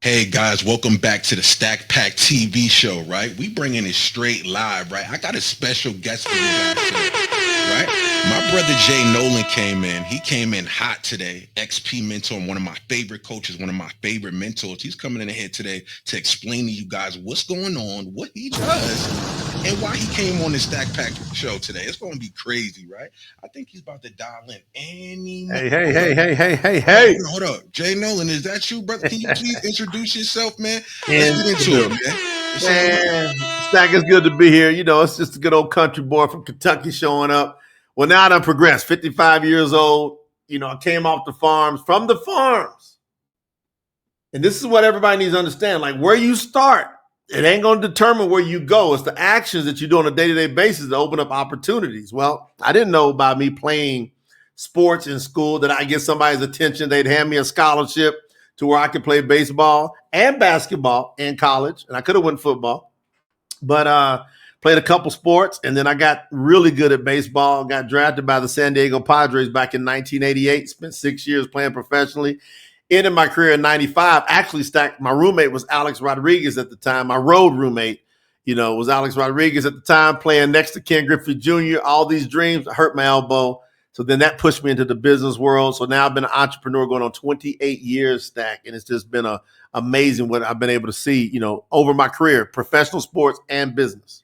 Hey guys, welcome back to the Stack Pack TV show, right? We bringing it straight live, right? I got a special guest for you guys today, right? My brother Jay Noland came in. He came in hot today. XP mentor, one of my favorite coaches, one of my favorite mentors. He's coming in here today to explain to you guys what's going on, what he does, and why he came on the Stack Pack show today. It's going to be crazy, right? I think he's about to dial in any minute. Hey, hey, hey, hey, hey, hey, Hold up, hey. hold up. Jay Nolan, is that you, brother? Can you please introduce yourself, man? Let's In get the into it, building. man. It's all right. Man, Stack, it's good to be here. You know, it's just a good old country boy from Kentucky showing up. Well, now I done progressed, 55 years old. You know, I came off the farms, from the farms. And this is what everybody needs to understand. Like, where you start, it ain't going to determine where you go. It's the actions that you do on a day-to-day basis that open up opportunities. Well, I didn't know by me playing sports in school that I get somebody's attention. They'd hand me a scholarship to where I could play baseball and basketball in college. And I could have went football, but played a couple sports. And then I got really good at baseball, got drafted by the San Diego Padres back in 1988, spent 6 years playing professionally. Ended my career in 95. Actually, Stack, my roommate was Alex Rodriguez at the time. My road roommate, was Alex Rodriguez at the time, playing next to Ken Griffey Jr. All these dreams. I hurt my elbow. So then that pushed me into the business world. So now I've been an entrepreneur going on 28 years, Stack. And it's just been amazing what I've been able to see, over my career, professional sports and business.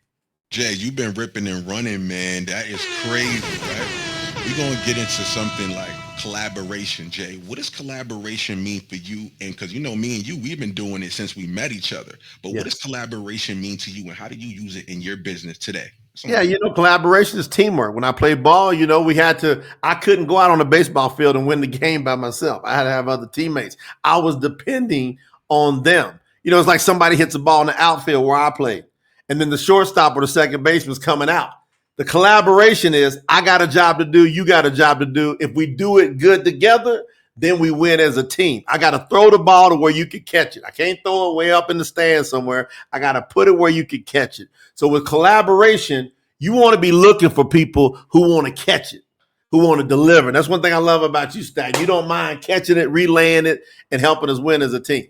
Jay, you've been ripping and running, man. That is crazy, right? We're going to get into something like collaboration, Jay. What does collaboration mean for you? And because me and you, we've been doing it since we met each other. But what does Yes. collaboration mean to you, and how do you use it in your business today? Yeah, collaboration is teamwork. When I played ball, I couldn't go out on a baseball field and win the game by myself. I had to have other teammates. I was depending on them. It's like somebody hits a ball in the outfield where I played, and then the shortstop or the second baseman's coming out. The collaboration is I got a job to do, you got a job to do. If we do it good together, then we win as a team. I got to throw the ball to where you can catch it. I can't throw it way up in the stand somewhere. I got to put it where you can catch it. So with collaboration, you want to be looking for people who want to catch it, who want to deliver. That's one thing I love about you, Stack. You don't mind catching it, relaying it, and helping us win as a team.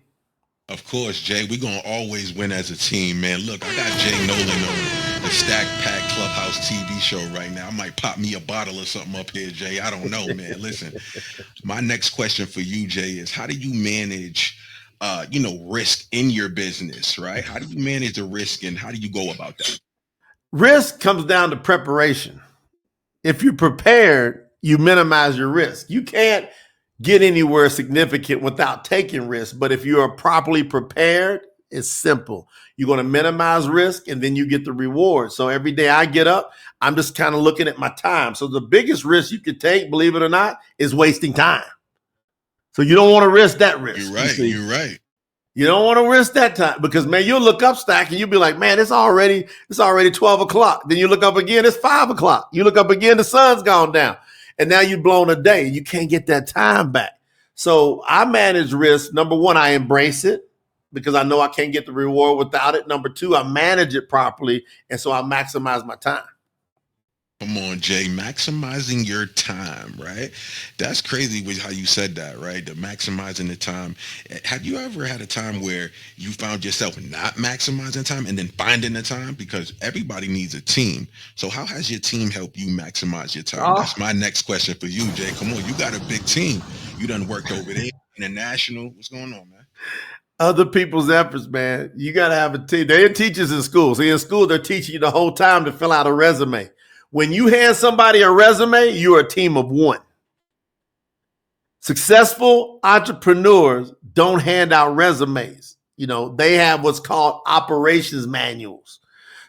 Of course, Jay, we're going to always win as a team, man. Look, I got Jay Nolan on the Stack Pack Clubhouse TV show right now. I might pop me a bottle or something up here, Jay. I don't know, man. Listen, my next question for you, Jay, is how do you manage, risk in your business, right? How do you manage the risk, and how do you go about that? Risk comes down to preparation. If you're prepared, you minimize your risk. You can't get anywhere significant without taking risk. But if you are properly prepared, it's simple. You're going to minimize risk and then you get the reward. So every day I get up, I'm just kind of looking at my time. So the biggest risk you could take, believe it or not, is wasting time. So you don't want to risk that risk. You're right. You're right. You don't want to risk that time because, man, you'll look up, Stack, and you'll be like, man, it's already 12 o'clock. Then you look up again, it's 5 o'clock. You look up again, the sun's gone down. And now you've blown a day. You can't get that time back. So I manage risk. Number one, I embrace it because I know I can't get the reward without it. Number two, I manage it properly. And so I maximize my time. Come on, Jay, maximizing your time, right? That's crazy with how you said that, right? The maximizing the time. Have you ever had a time where you found yourself not maximizing time and then finding the time? Because everybody needs a team. So how has your team helped you maximize your time? That's my next question for you, Jay. Come on, you got a big team. You done worked over there, international. What's going on, man? Other people's efforts, man. You got to have a team. They're teachers in school. See, in school, they're teaching you the whole time to fill out a resume. When you hand somebody a resume, you're a team of one. Successful entrepreneurs don't hand out resumes. They have what's called operations manuals.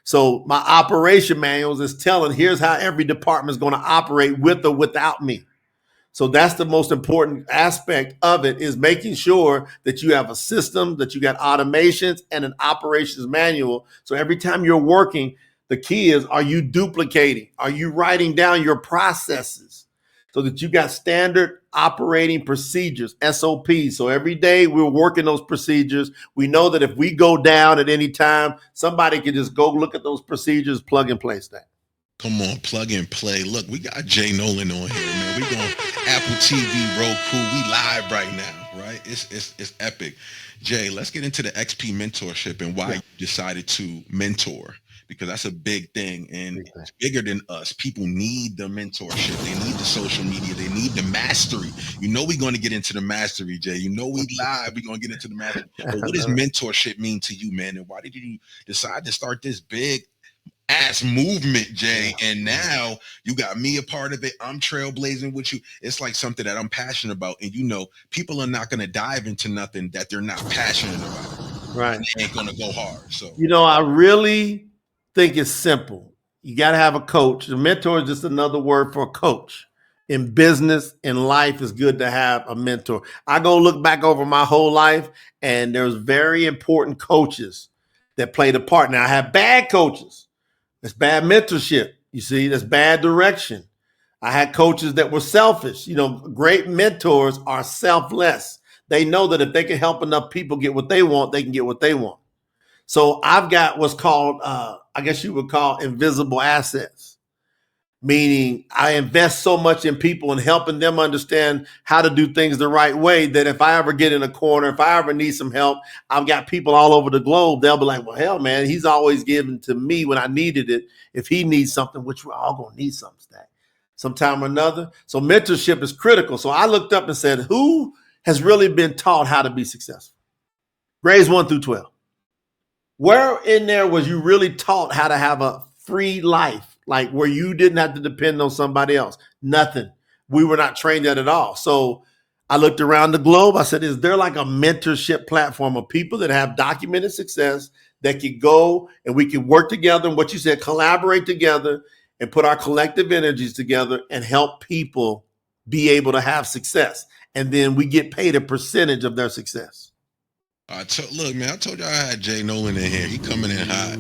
So my operation manuals is telling, here's how every department is going to operate with or without me. So that's the most important aspect of it, is making sure that you have a system, that you got automations and an operations manual. So every time you're working, the key is, are you duplicating? Are you writing down your processes so that you got standard operating procedures, SOPs? So every day we're working those procedures. We know that if we go down at any time, somebody can just go look at those procedures, plug and play that. Come on, plug and play. Look, we got Jay Nolan on here, man. We going Apple TV, Roku. We live right now, right? It's epic. Jay, let's get into the XP mentorship and why Yeah. you decided to mentor because that's a big thing and it's bigger than us. People need the mentorship. They need the social media. They need the mastery. You know we're going to get into the mastery, Jay. You know we live. We're going to get into the mastery. But what does mentorship mean to you, man? And why did you decide to start this big ass movement, Jay? And now you got me a part of it. I'm trailblazing with you. It's like something that I'm passionate about. And you know, people are not going to dive into nothing that they're not passionate about. Right. And they ain't going to go hard. So, I really think it's simple. You got to have a coach. A mentor is just another word for a coach. In business, in life, it's good to have a mentor. I go look back over my whole life, and there's very important coaches that played a part. Now, I have bad coaches. That's bad mentorship. You see, that's bad direction. I had coaches that were selfish. Great mentors are selfless. They know that if they can help enough people get what they want, they can get what they want. So I've got what's called, I guess you would call invisible assets, meaning I invest so much in people and helping them understand how to do things the right way that if I ever get in a corner, if I ever need some help, I've got people all over the globe. They'll be like, well, hell, man, he's always given to me when I needed it. If he needs something, which we're all going to need something sometime or another. So mentorship is critical. So I looked up and said, who has really been taught how to be successful? Grades 1 through 12. Where in there was you really taught how to have a free life, like where you didn't have to depend on somebody else? Nothing. We were not trained that at all. So I looked around the globe. I said, is there like a mentorship platform of people that have documented success that could go and we can work together and what you said, collaborate together and put our collective energies together and help people be able to have success. And then we get paid a percentage of their success. Look, man, I told you I had Jay Nolan in here. He coming in hot.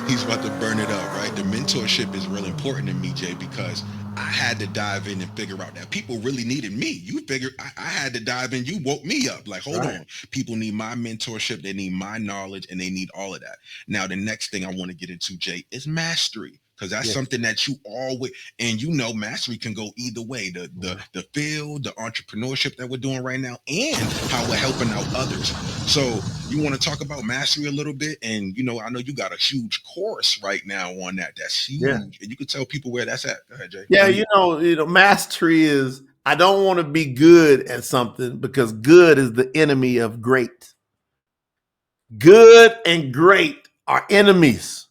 He's about to burn it up, right? The mentorship is real important to me, Jay, because I had to dive in and figure out that people really needed me. You figured I had to dive in. You woke me up. Like, hold on. People need my mentorship. They need my knowledge, and they need all of that. Now, the next thing I want to get into, Jay, is mastery. Because that's something that you always, and mastery can go either way. The field, the entrepreneurship that we're doing right now, and how we're helping out others. So you want to talk about mastery a little bit? And I know you got a huge course right now on that. That's huge. Yeah. And you can tell people where that's at. Go ahead, Jay. Yeah, mastery is, I don't want to be good at something because good is the enemy of great. Good and great are enemies.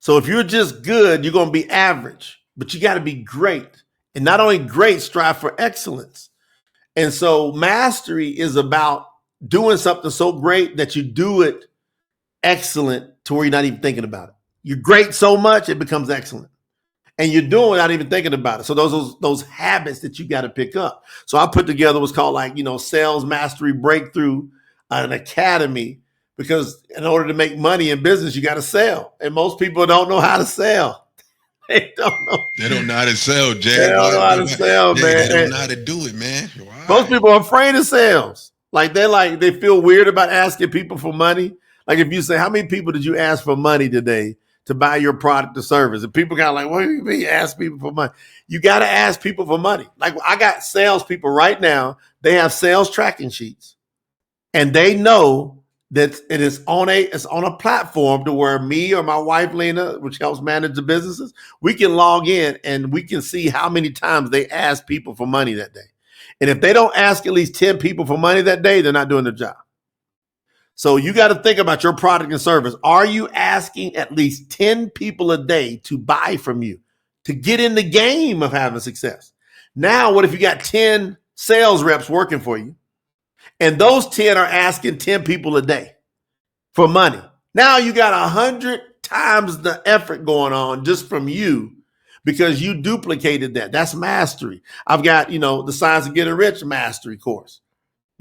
So if you're just good, you're going to be average, but you got to be great. And not only great, strive for excellence. And so mastery is about doing something so great that you do it excellent to where you're not even thinking about it. You're great so much, it becomes excellent. And you're doing without even thinking about it. So those habits that you got to pick up. So I put together what's called Sales Mastery Breakthrough, an academy. Because in order to make money in business, you got to sell. And most people don't know how to sell. They don't know. They don't know how to sell, Jay. They don't know how to sell, man. They don't know how to do it, man. Why? Most people are afraid of sales. They feel weird about asking people for money. Like if you say, how many people did you ask for money today to buy your product or service? And people kind of like, what do you mean ask people for money? You got to ask people for money. Like I got salespeople right now. They have sales tracking sheets. And they know that it's on a platform to where me or my wife, Lena, which helps manage the businesses, we can log in and we can see how many times they ask people for money that day. And if they don't ask at least 10 people for money that day, they're not doing their job. So you got to think about your product and service. Are you asking at least 10 people a day to buy from you to get in the game of having success? Now, what if you got 10 sales reps working for you? And those 10 are asking 10 people a day for money. Now you got 100 times the effort going on just from you because you duplicated that. That's mastery. I've got, the Science of Getting Rich mastery course.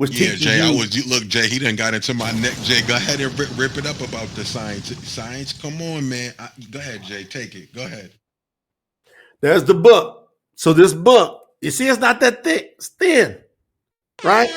Jay, Jay, he done got into my neck. Jay, go ahead and rip it up about the science. Science, come on, man. Go ahead, Jay, take it. Go ahead. There's the book. So this book, you see, it's not that thick. It's thin, right?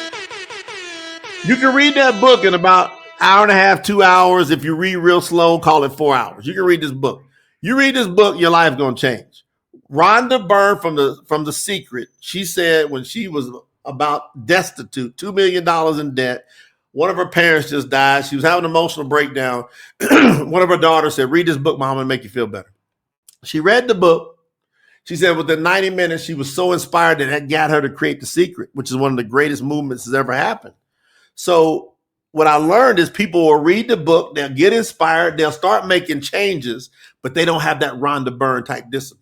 You can read that book in about hour and a half, 2 hours. If you read real slow, call it 4 hours. You can read this book. You read this book, your life gonna change. Rhonda Byrne from the Secret, she said when she was about destitute, $2 million in debt. One of her parents just died. She was having an emotional breakdown. One of her daughters said, read this book, Mom, and make you feel better. She read the book. She said within 90 minutes, she was so inspired that got her to create The Secret, which is one of the greatest movements that's ever happened. So what I learned is people will read the book, they'll get inspired, they'll start making changes, but they don't have that Rhonda Byrne type discipline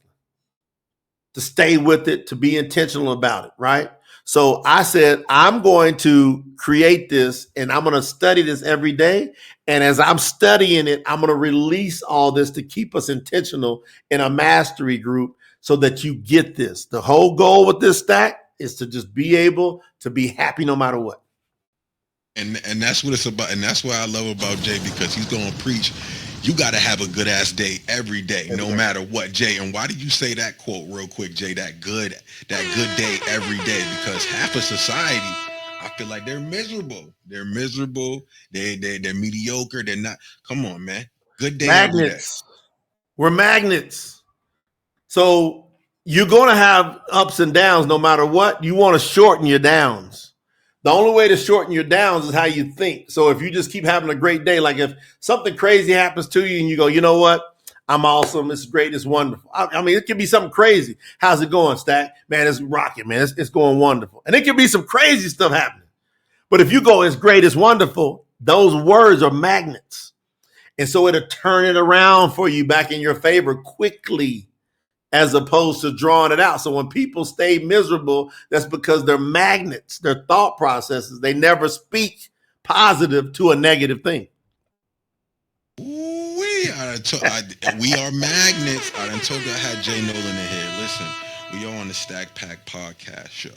to stay with it, to be intentional about it, right? So I said, I'm going to create this and I'm going to study this every day. And as I'm studying it, I'm going to release all this to keep us intentional in a mastery group so that you get this. The whole goal with this stack is to just be able to be happy no matter what. And that's what it's about. And that's what I love about Jay, because he's going to preach. You got to have a good ass day every day, no matter what, Jay. And why did you say that quote real quick, Jay? That good day every day, because half of society, I feel like they're miserable. They're miserable. They're mediocre. They're not. Come on, man. Good day every day. We're magnets. So you're going to have ups and downs no matter what. You want to shorten your downs. The only way to shorten your downs is how you think. So if you just keep having a great day, like if something crazy happens to you and you go, you know what? I'm awesome. It's great. It's wonderful. I mean, it could be something crazy. How's it going, Stack? Man, it's rocking, man. It's going wonderful. And it could be some crazy stuff happening. But if you go, it's great, it's wonderful, those words are magnets. And so it'll turn it around for you back in your favor quickly, as opposed to drawing it out. So when people stay miserable, that's because they're magnets, their thought processes. They never speak positive to a negative thing. We are magnets. I done told you I had Jay Noland in here. Listen, we are on the Stack Pack podcast show.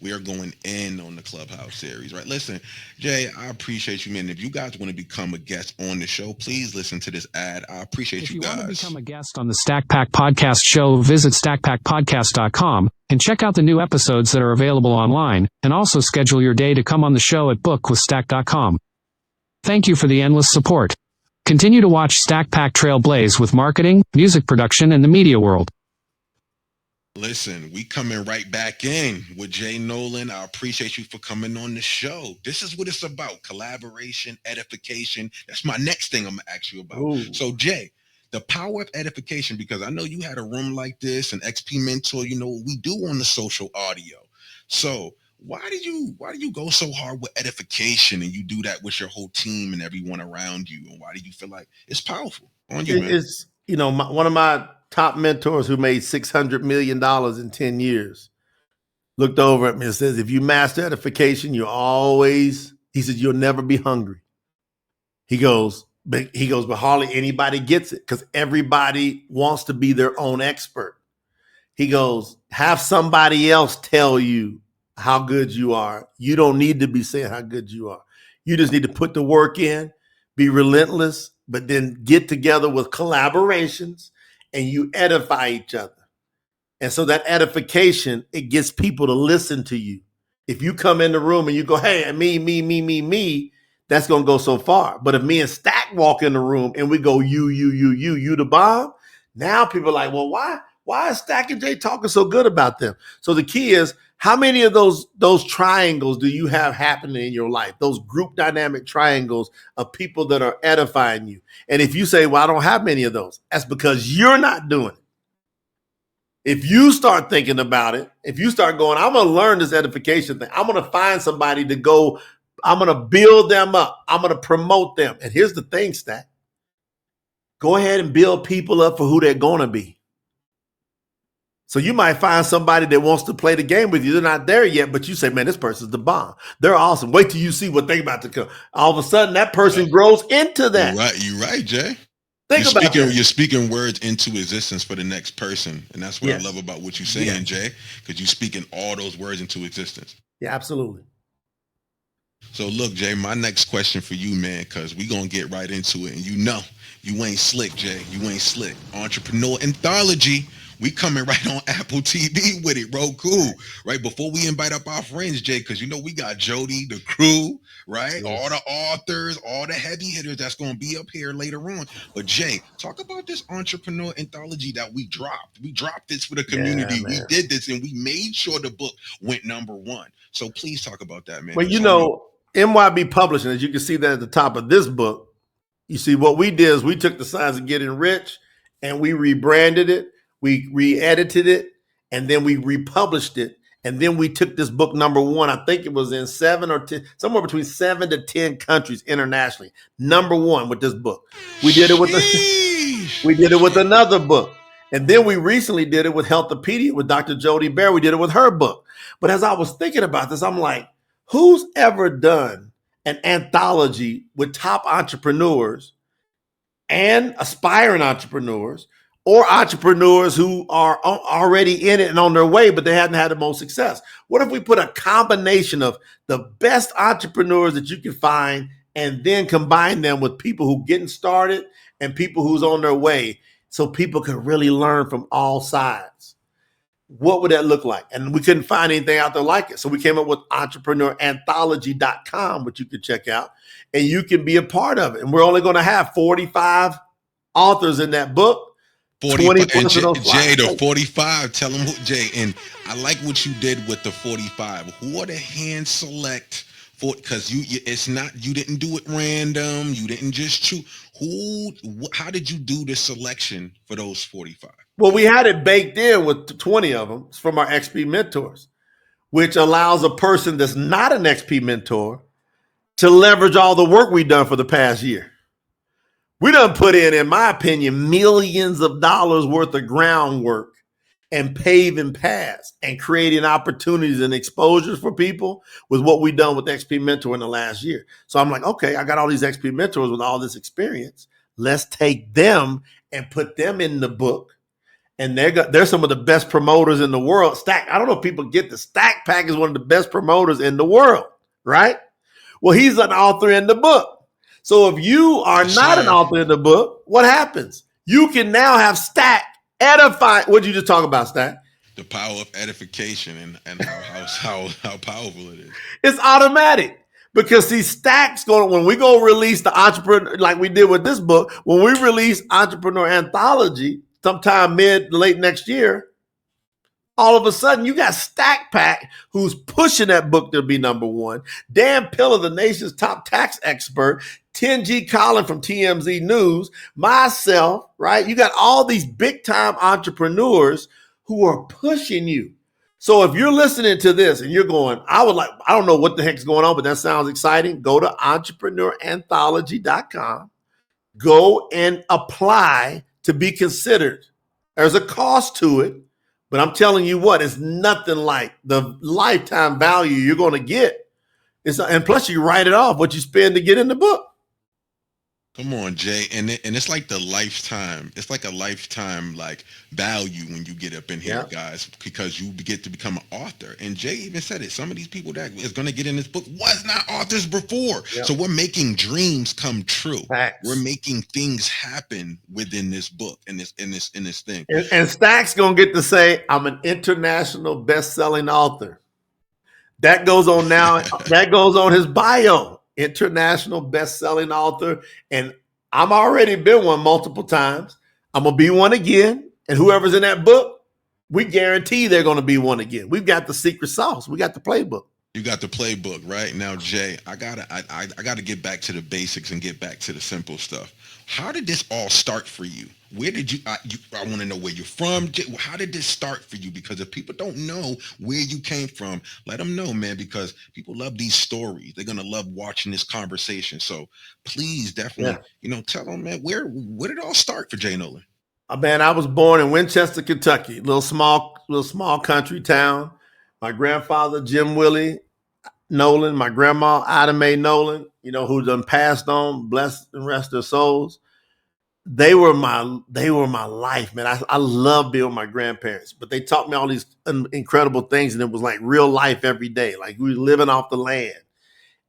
We are going in on the Clubhouse series, right? Listen, Jay, I appreciate you, man. If you guys want to become a guest on the show, please listen to this ad. I appreciate you guys. If you want to become a guest on the Stack Pack Podcast show, visit stackpackpodcast.com and check out the new episodes that are available online, and also schedule your day to come on the show at bookwithstack.com. Thank you for the endless support. Continue to watch Stack Pack trailblaze with marketing, music production, and the media world. Listen, we coming right back in with Jay Noland. I appreciate you for coming on the show. This is what it's about: collaboration, edification. That's my next thing I'm gonna ask you about. Ooh. So, Jay, the power of edification, because I know you had a room like this, and XP Mentor. You know what we do on the social audio. So, why do you go so hard with edification, and you do that with your whole team and everyone around you? And why do you feel like it's powerful on you, man? It's one of my top mentors who made $600 million in 10 years looked over at me and says, if you master edification, he said, you'll never be hungry. He goes, but hardly anybody gets it because everybody wants to be their own expert. He goes, have somebody else tell you how good you are. You don't need to be saying how good you are. You just need to put the work in, be relentless, but then get together with collaborations and you edify each other. And so that edification, it gets people to listen to you. If you come in the room and you go, hey, me, that's going to go so far. But if me and Stack walk in the room and we go, you the bomb, now people are like, well, why is Stack and Jay talking so good about them? So the key is, how many of those triangles do you have happening in your life? Those group dynamic triangles of people that are edifying you. And if you say, well, I don't have many of those, that's because you're not doing it. If you start thinking about it, if you start going, I'm going to learn this edification thing. I'm going to find somebody to go. I'm going to build them up. I'm going to promote them. And here's the thing, Stack. Go ahead and build people up for who they're going to be. So you might find somebody that wants to play the game with you. They're not there yet, but you say, man, this person's the bomb. They're awesome. Wait till you see what they're about to come. All of a sudden, that person grows into that. You're right, Jay. You're speaking words into existence for the next person. And that's what I love about what you're saying, Jay, because you're speaking all those words into existence. Yeah, absolutely. So look, Jay, my next question for you, man, because we're going to get right into it. And you ain't slick, Jay. You ain't slick. Entrepreneur anthology. We coming right on Apple TV with it, Roku, right? Before we invite up our friends, Jay, because we got Jody, the crew, right? All the authors, all the heavy hitters that's going to be up here later on. But Jay, talk about this entrepreneur anthology that we dropped. We dropped this for the Yeah, community. We man. did this, and we made sure the book went #1. So please talk about that, man. Well, It's on you. MYB Publishing, as you can see that at the top of this book, you see what we did is we took the Science of Getting Rich and we rebranded it, we re-edited it, and then we republished it. And then we took this book #1. I think it was in 7 or 10, somewhere between 7 to 10 countries internationally. #1 with this book. We did it with we did it with another book. And then we recently did it with Healthopedia with Dr. Jody Bear. We did it with her book. But as I was thinking about this, I'm like, who's ever done an anthology with top entrepreneurs and aspiring entrepreneurs or entrepreneurs who are already in it and on their way, but they hadn't had the most success? What if we put a combination of the best entrepreneurs that you can find and then combine them with people who getting started and people who's on their way so people can really learn from all sides? What would that look like? And we couldn't find anything out there like it. So we came up with entrepreneuranthology.com, which you can check out, and you can be a part of it. And we're only going to have 45 authors in that book. 45 and Jay, the 45. Tell them who, Jay. And I like what you did with the 45. Who are the hand select for? Because it's not, you didn't do it random. You didn't just choose. How did you do the selection for those 45? Well, we had it baked in with 20 of them from our XP mentors, which allows a person that's not an XP mentor to leverage all the work we've done for the past year. We done put in my opinion, millions of dollars worth of groundwork and paving paths and creating opportunities and exposures for people with what we've done with XP Mentor in the last year. So I'm like, okay, I got all these XP mentors with all this experience. Let's take them and put them in the book. And they're some of the best promoters in the world. Stack, I don't know if people get the Stack Pack is one of the best promoters in the world, right? Well, he's an author in the book. So if you are not an author in the book, what happens? You can now have Stack edify. What did you just talk about, Stack? The power of edification and how powerful it is. It's automatic. Because see, Stack's when we go release the entrepreneur, like we did with this book, when we release Entrepreneur Anthology sometime mid to late next year, all of a sudden you got Stack Pack who's pushing that book to be #1. Dan Pillar, the nation's top tax expert, 10G Collin from TMZ News, myself, right? You got all these big time entrepreneurs who are pushing you. So if you're listening to this and you're going, I don't know what the heck's going on, but that sounds exciting. Go to entrepreneuranthology.com. Go and apply to be considered. There's a cost to it, but I'm telling you what, it's nothing like the lifetime value you're going to get. And plus you write it off what you spend to get in the book. Come on, Jay. And it's like the lifetime. It's like a lifetime like value when you get up in here, guys, because you get to become an author. And Jay even said it. Some of these people that is going to get in this book was not authors before. Yep. So we're making dreams come true. Facts. We're making things happen within this book and this thing. And Stack's going to get to say, I'm an international best-selling author. That goes on now. That goes on his bio. International best-selling author, and I'm already been one multiple times. I'm gonna be one again, and whoever's in that book, we guarantee they're gonna be one again. We've got the secret sauce. We got the playbook. You got the playbook, right? Now, Jay, I gotta get back to the basics and get back to the simple stuff. How did this all start for you? Where did I want to know where you're from. How did this start for you? Because if people don't know where you came from, let them know, man, because people love these stories. They're going to love watching this conversation. So please, definitely, tell them, man, where did it all start for Jay Noland? Man, I was born in Winchester, Kentucky, little small country town. My grandfather, Jim Willie Noland, my grandma, Ida Mae Noland, who done passed on, blessed and rest their souls. They were my life, man. I love being with my grandparents, but they taught me all these incredible things, and it was like real life every day. Like we were living off the land.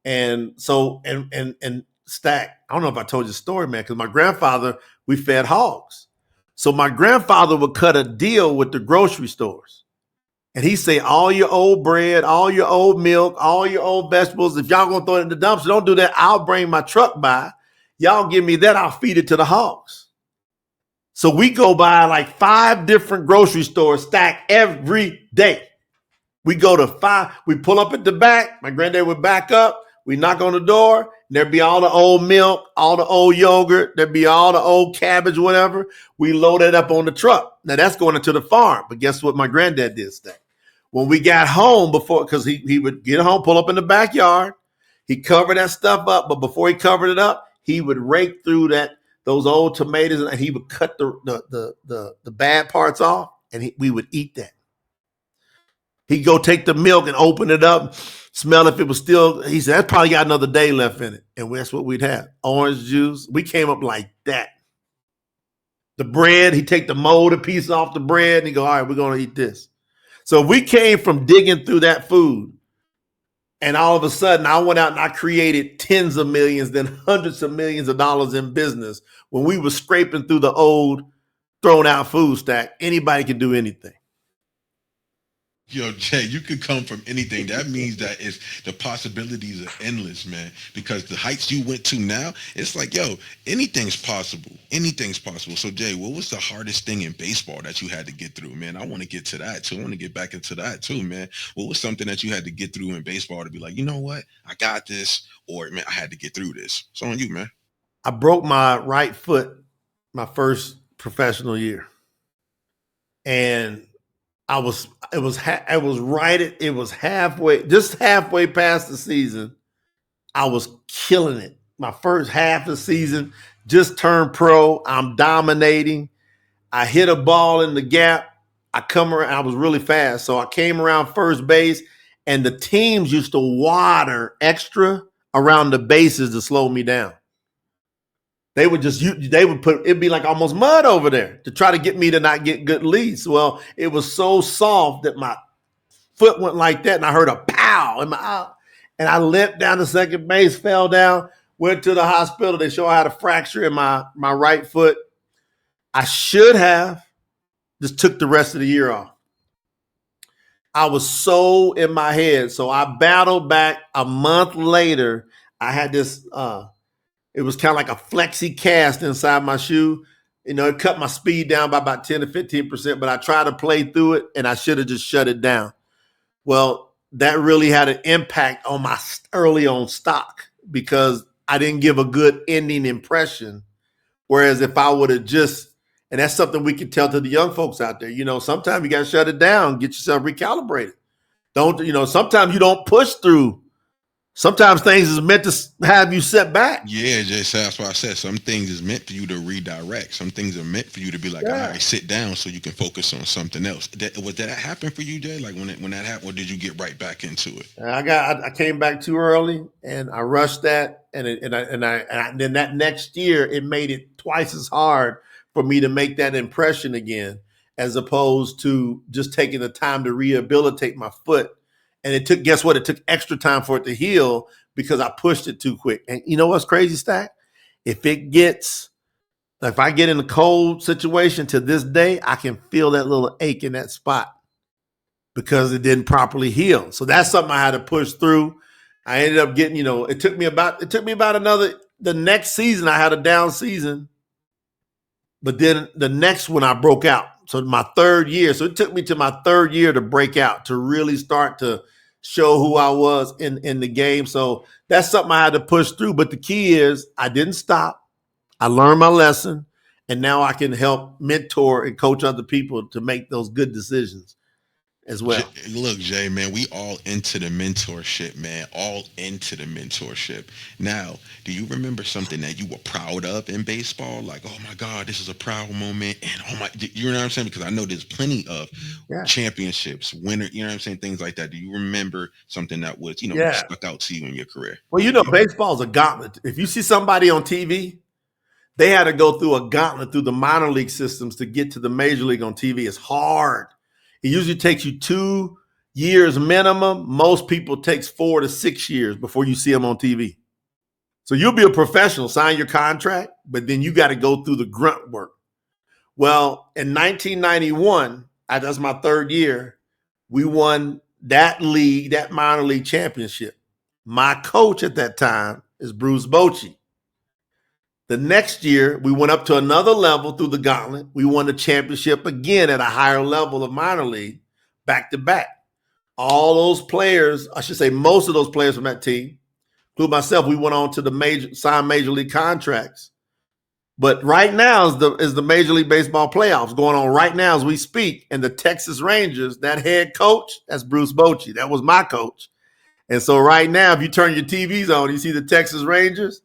And so, and Stack, I don't know if I told you the story, man, because my grandfather, we fed hogs. So my grandfather would cut a deal with the grocery stores. And he say, all your old bread, all your old milk, all your old vegetables, if y'all gonna throw it in the dumpster, don't do that. I'll bring my truck by. Y'all give me that, I'll feed it to the hogs. So we go by like 5 different grocery stores stacked every day. We go to 5, we pull up at the back. My granddad would back up. We knock on the door. There'd be all the old milk, all the old yogurt. There'd be all the old cabbage, whatever. We load it up on the truck. Now that's going into the farm. But guess what my granddad did today? When we got home because he would get home, pull up in the backyard. He covered that stuff up. But before he covered it up, he would rake through those old tomatoes and he would cut the bad parts off and we would eat that. He'd go take the milk and open it up, smell if it was still, he said, that's probably got another day left in it. And that's what we'd have. Orange juice. We came up like that. The bread, he'd take the molded piece off the bread and he'd go, all right, we're going to eat this. So we came from digging through that food. And all of a sudden, I went out and I created tens of millions, then hundreds of millions of dollars in business. When we were scraping through the old, thrown out food stack, anybody can do anything. Yo, Jay, you could come from anything. That means that the possibilities are endless, man. Because the heights you went to now, it's like, yo, anything's possible. Anything's possible. So, Jay, what was the hardest thing in baseball that you had to get through, man? I want to get to that too. I want to get back into that too, man. What was something that you had to get through in baseball to be like, you know what, I got this, or man, I had to get through this? It's on you, man. I broke my right foot my first professional year, and it was halfway, just halfway past the season. I was killing it. My first half of the season, just turned pro. I'm dominating. I hit a ball in the gap. I come around. I was really fast. So I came around first base and the teams used to water extra around the bases to slow me down. They would put, it'd be like almost mud over there to try to get me to not get good leads. Well, it was so soft that my foot went like that and I heard a pow in my eye. And I limped down to second base, fell down, went to the hospital. They showed I had a fracture in my right foot. I should have just took the rest of the year off. I was so in my head. So I battled back. A month later. I had this, it was kind of like a flexi cast inside my shoe. You know, it cut my speed down by about 10 to 15%, but I tried to play through it and I should have just shut it down. Well, that really had an impact on my early on stock because I didn't give a good ending impression. Whereas if I would have just, and that's something we can tell to the young folks out there, you know, sometimes you got to shut it down, get yourself recalibrated. Sometimes you don't push through. Sometimes things is meant to have you set back. Yeah, just that's why I said some things is meant for you to redirect. Some things are meant for you to be like, all right, sit down so you can focus on something else. Did that happen for you, Jay? Like when that happened, or did you get right back into it? I came back too early and I rushed that, and then that next year it made it twice as hard for me to make that impression again, as opposed to just taking the time to rehabilitate my foot. And it took extra time for it to heal because I pushed it too quick. And you know what's crazy, Stack? If I get in a cold situation to this day, I can feel that little ache in that spot because it didn't properly heal. So that's something I had to push through. I ended up getting, it took me about the next season I had a down season, but then the next one I broke out. So my third year, so it took me to my third year to break out, to really start to show who I was in the game. So that's something I had to push through. But the key is I didn't stop. I learned my lesson. And now I can help mentor and coach other people to make those good decisions as well. Look, Jay, man, we all into the mentorship, man. All into the mentorship. Now, do you remember something that you were proud of in baseball? Like, oh my God, this is a proud moment. And oh my, you know what I'm saying? Because I know there's plenty of championships, winner, you know what I'm saying? Things like that. Do you remember something that was, stuck out to you in your career? Well, baseball is a gauntlet. If you see somebody on TV, they had to go through a gauntlet through the minor league systems to get to the major league on TV. It's hard. It usually takes you 2 years minimum. Most people takes 4 to 6 years before you see them on TV. So you'll be a professional, sign your contract, but then you got to go through the grunt work. Well, in 1991, that's my third year, we won that league, that minor league championship. My coach at that time is Bruce Bochy. The next year, we went up to another level through the gauntlet. We won the championship again at a higher level of minor league, back to back. All those players, I should say most of those players from that team, including myself, we went on to sign major league contracts. But right now is the Major League Baseball playoffs going on right now as we speak. And the Texas Rangers, that head coach, that's Bruce Bochy. That was my coach. And so right now, if you turn your TVs on, you see the Texas Rangers.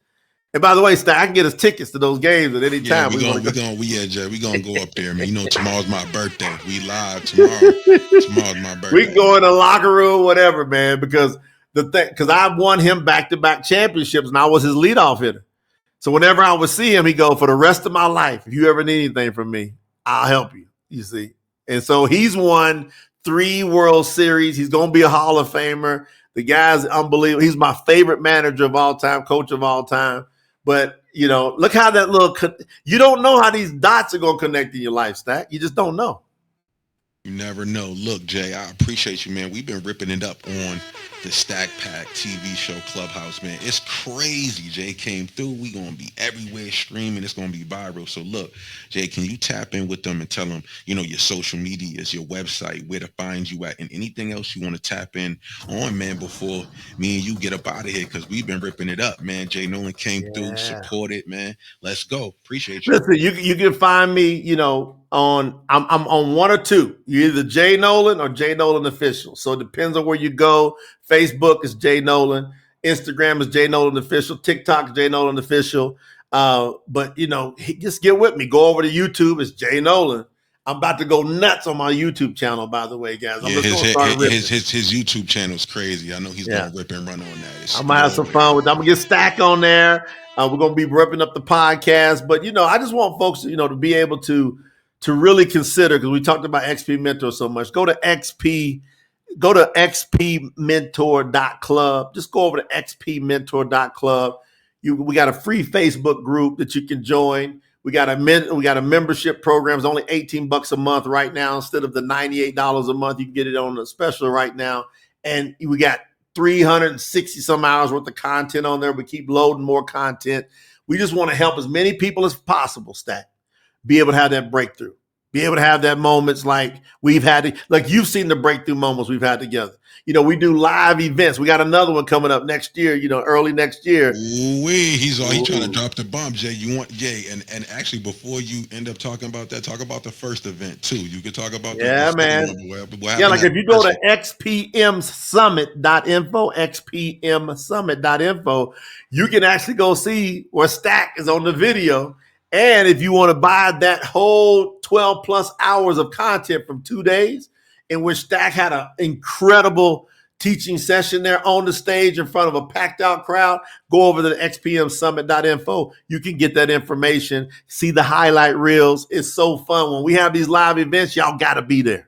And by the way, Stan, I can get us tickets to those games at any time. Jay, we gonna go up there, man. You know, tomorrow's my birthday. We live tomorrow. Tomorrow's my birthday. We can go in the locker room, whatever, man, because I won him back-to-back championships and I was his leadoff hitter. So whenever I would see him, he'd go, for the rest of my life, if you ever need anything from me, I'll help you, you see. And so he's won 3 World Series. He's going to be a Hall of Famer. The guy's unbelievable. He's my favorite manager of all time, coach of all time. But, you know, look how you don't know how these dots are going to connect in your life, Stack. You just don't know. You never know. Look, Jay, I appreciate you, man. We've been ripping it up on the Stack Pack TV show Clubhouse, man. It's crazy. Jay came through. We gonna be everywhere streaming. It's gonna be viral. So look, Jay, can you tap in with them and tell them, you know, your social medias, your website, where to find you at, and anything else you want to tap in on, man, before me and you get up out of here, because we've been ripping it up, man. Jay Noland came through, supported, man. Let's go. Appreciate you. Listen, you can find me, you know, I'm on one or two. You're either Jay Noland or Jay Noland Official. So it depends on where you go. Facebook is Jay Noland. Instagram is Jay Noland Official. TikTok is Jay Noland Official. But, you know, just get with me. Go over to YouTube. It's Jay Noland. I'm about to go nuts on my YouTube channel, by the way, guys. His YouTube channel is crazy. I know he's going to rip and run on that. I'm going to have some fun with that. I'm going to get Stack on there. We're going to be ripping up the podcast. But, you know, I just want folks, you know, to be able to really consider, because we talked about XP Mentor so much. Go to xpmentor.club. Just go over to xpmentor.club. We got a free Facebook group that you can join. We got a membership program. It's only $18 a month right now instead of the $98 a month. You can get it on a special right now. And we got 360 some hours worth of content on there. We keep loading more content. We just want to help as many people as possible, Stack, be able to have that breakthrough, be able to have that moments like we've had, like you've seen the breakthrough moments we've had together. You know, we do live events. We got another one coming up next year, you know, early next year. He's trying to drop the bomb, Jay. And actually, before you end up talking about that, talk about the first event too. You could talk about that, man. Like if you go to xpmsummit.info, you can actually go see where Stack is on the video. And if you want to buy that whole 12 plus hours of content from 2 days, in which Stack had an incredible teaching session there on the stage in front of a packed out crowd, go over to the xpmsummit.info. You can get that information, see the highlight reels. It's so fun. When we have these live events, y'all got to be there.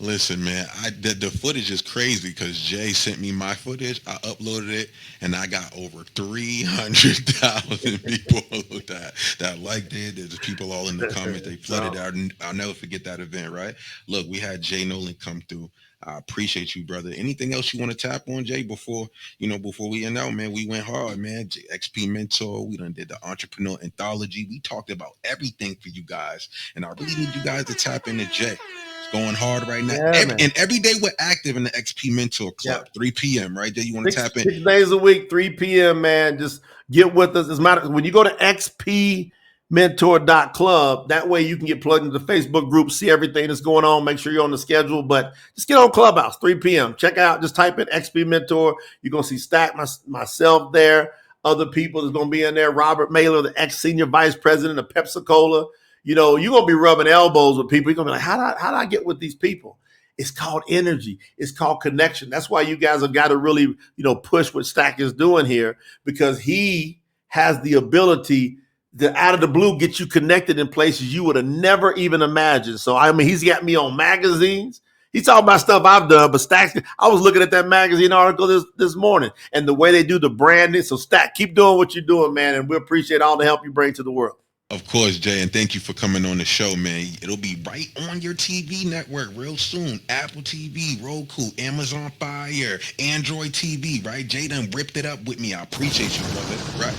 Listen, man, the footage is crazy because Jay sent me my footage. I uploaded it, and I got over 300,000 people that liked it. There's people all in the comments. They flooded out, and I'll never forget that event, right? Look, we had Jay Noland come through. I appreciate you, brother. Anything else you want to tap on, Jay, before we end out, man? We went hard, man. XP Mentor, we done did the Entrepreneur Anthology. We talked about everything for you guys, and I really need you guys to tap into Jay. Going hard right now. And every day we're active in the XP Mentor Club, 3 p.m., right? There you want to tap in. 6 days a week, 3 p.m., man. Just get with us. When you go to xpmentor.club, that way you can get plugged into the Facebook group, see everything that's going on, make sure you're on the schedule. But just get on Clubhouse, 3 p.m. Check out, just type in XP Mentor. You're going to see Stack, myself there, other people that's going to be in there. Robert Mailer, the ex-senior vice president of Pepsi-Cola. You know, you're going to be rubbing elbows with people. You're going to be like, how do I get with these people? It's called energy. It's called connection. That's why you guys have got to really, you know, push what Stack is doing here, because he has the ability to, out of the blue, get you connected in places you would have never even imagined. So, I mean, he's got me on magazines. He's talking about stuff I've done, but Stack, I was looking at that magazine article this morning and the way they do the branding. So, Stack, keep doing what you're doing, man, and we appreciate all the help you bring to the world. Of course, Jay, and thank you for coming on the show, man. It'll be right on your TV network real soon. Apple TV, Roku, Amazon Fire, Android TV, right? Jay done ripped it up with me. I appreciate you, brother. Right.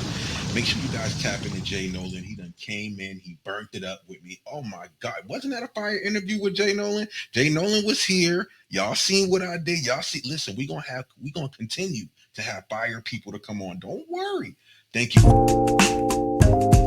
Make sure you guys tap into Jay Nolan. He done came in, he burnt it up with me. Oh my God. Wasn't that a fire interview with Jay Nolan? Jay Nolan was here. Y'all seen what I did. Y'all see, listen, we gonna continue to have fire people to come on. Don't worry. Thank you.